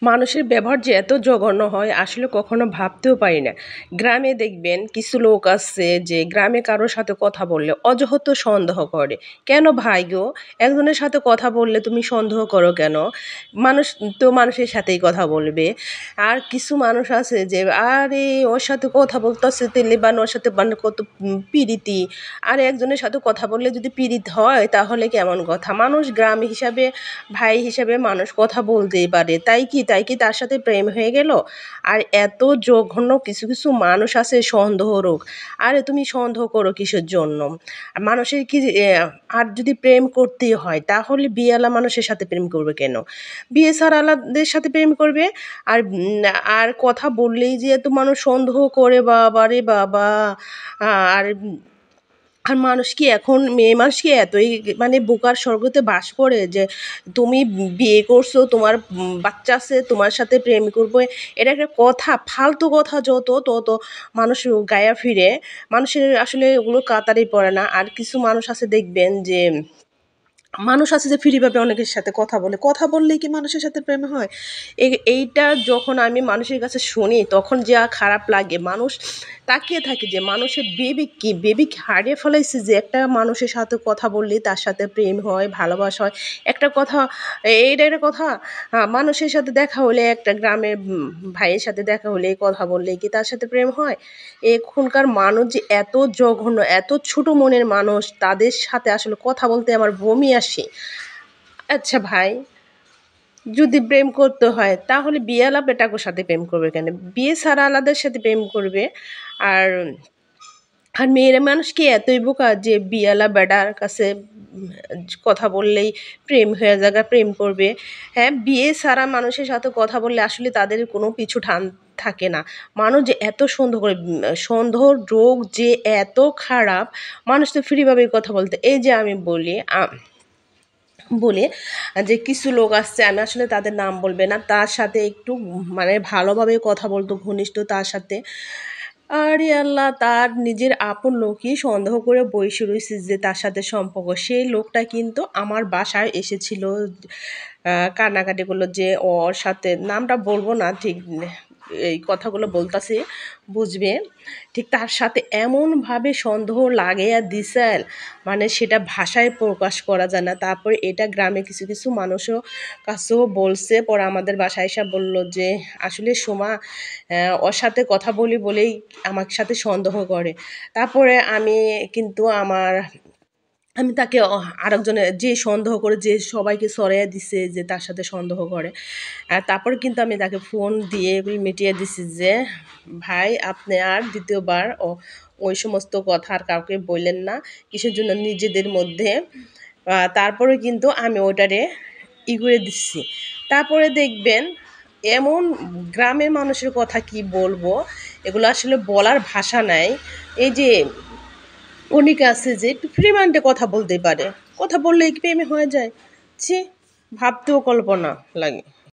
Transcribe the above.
মানুষের ব্যবহার যে এত জঘন্য হয় আসলে কখনো ভাবতেও পারি না। গ্রামে দেখবেন কিছু লোক আছে যে গ্রামে কারোর সাথে কথা বললে অযথা সন্দেহ করে। কেন ভাই গো? একজনের সাথে কথা বললে তুমি সন্দেহ করো কেন? মানুষ তো মানুষের সাথেই কথা বলবে। আর কিছু মানুষ আছে যে আরে ওর সাথে কথা বলতেছে তেলে বান ওর সাথে বান কত প্রীতি। আর একজনের সাথে কথা বললে যদি পীড়িত হয় তাহলে কেমন কথা? মানুষ গ্রাম হিসাবে ভাই হিসাবে মানুষ কথা বলতেই পারে। তাই কি তার সাথে প্রেম হয়ে গেল? আর এত জঘন্য কিছু, কিছু মানুষ আছে সন্দেহ রোগ। আরে তুমি সন্দেহ করো কিসের জন্য? মানুষের কি আর যদি প্রেম করতেই হয় তাহলে বিয়েওয়ালা মানুষের সাথে প্রেম করবে কেন? বিয়ে ছাড়াওয়ালাদের সাথে প্রেম করবে। আর আর কথা বললেই যে এত মানুষ সন্দেহ করে বাবারে বাবা! আর আর মানুষ কি এখন মেয়ে মানুষ কি এতই মানে বোকার স্বর্গতে বাস করে যে তুমি বিয়ে করছো তোমার বাচ্চা আছে তোমার সাথে প্রেম করবো, এটা একটা কথা? ফালতু কথা যত তত মানুষ গায়া ফিরে। মানুষের আসলে ওগুলো কাতারই পড়ে না। আর কিছু মানুষ আছে দেখবেন যে মানুষ আছে যে ফ্রিভাবে অনেকের সাথে কথা বলে। কথা বললেই কি মানুষের সাথে প্রেম হয়? এইটা যখন আমি মানুষের কাছে শুনি তখন যা খারাপ লাগে। মানুষ তাকিয়ে থাকে যে মানুষের বিবেক কি? বিবেক হারিয়ে ফেলাইছে যে একটা মানুষের সাথে কথা বললেই তার সাথে প্রেম হয়, ভালোবাসা হয়। একটা কথা, এইটা একটা কথা? মানুষের সাথে দেখা হলে একটা গ্রামের ভাইয়ের সাথে দেখা হলে কথা বললেই কি তার সাথে প্রেম হয়? এখনকার মানুষ যে এত জঘন্য, এত ছোট মনের মানুষ, তাদের সাথে আসলে কথা বলতে আমার বমি আসে। আচ্ছা ভাই, যদি প্রেম করতে হয় তাহলে বিয়েওয়ালা বেটাকোর সাথে প্রেম করবে কেন? বিয়ে ছাড়া আলাদার সাথে প্রেম করবে। আর আর মেয়েরা মানুষ কি এতই বোকা যে বিয়েওয়ালা বেটার কাছে কথা বললেই প্রেম হয়ে যাবে, প্রেম করবে? হ্যাঁ, বিয়ে ছাড়া মানুষের সাথে কথা বললে আসলে তাদের কোনো পিছু টান থাকে না। মানুষ যে এত সন্দেহ করে, সন্দেহ রোগ যে এত খারাপ, মানুষ তো ফ্রিভাবেই কথা বলতে এই যে আমি বলি যে কিছু লোক আসছে, আমি আসলে তাদের নাম বলবে না, তার সাথে একটু মানে ভালোভাবে কথা বলতো ঘনিষ্ঠ তার সাথে। আরে আল্লাহ! তার নিজের আপন লোকই সন্দেহ করে বইসে রইছে যে তার সাথে সম্পর্ক। সেই লোকটা কিন্তু আমার বাসায় এসেছিল। কান্নাকাটি করলো যে ওর সাথে নামটা বলব না ঠিক, এই কথাগুলো বলতাছি বুঝবে। ঠিক তার সাথে এমনভাবে সন্দেহ লাগাইয়া দিছেন, মানে সেটা ভাষায় প্রকাশ করা যায় না। তারপরে এটা গ্রামে কিছু, কিছু মানুষও কাছেও বলছে। পরে আমাদের বাসায় এসে বলল যে, "আসলে সোমা ওর সাথে কথা বলি বলেই আমার সাথে সন্দেহ করে।" তারপরে আমি কিন্তু আমি তাকে আরেকজনের যে সন্দেহ করে যে সবাইকে সরাইয়া দিছে যে তার সাথে সন্দেহ করে। তারপরে কিন্তু আমি তাকে ফোন দিয়ে এগুলো মিটিয়ে দিছি যে, "ভাই আপনি আর ২য় বার ওই সমস্ত কথা আর কাউকে বইলেন না। কিসের জন্য নিজেদের মধ্যে।" তারপরে কিন্তু আমি ওটারে করে দিচ্ছি। তারপরে দেখবেন এমন গ্রামের মানুষের কথা কি বলবো? এগুলো আসলে বলার ভাষা নাই। এই যে অনেকে আছে যে একটু ফ্রি মাইন্ডে কথা বলতে পারে। কথা বললেই কি প্রেমে হয়ে যায়? ছি! ভাবতেও কল্পনা লাগে।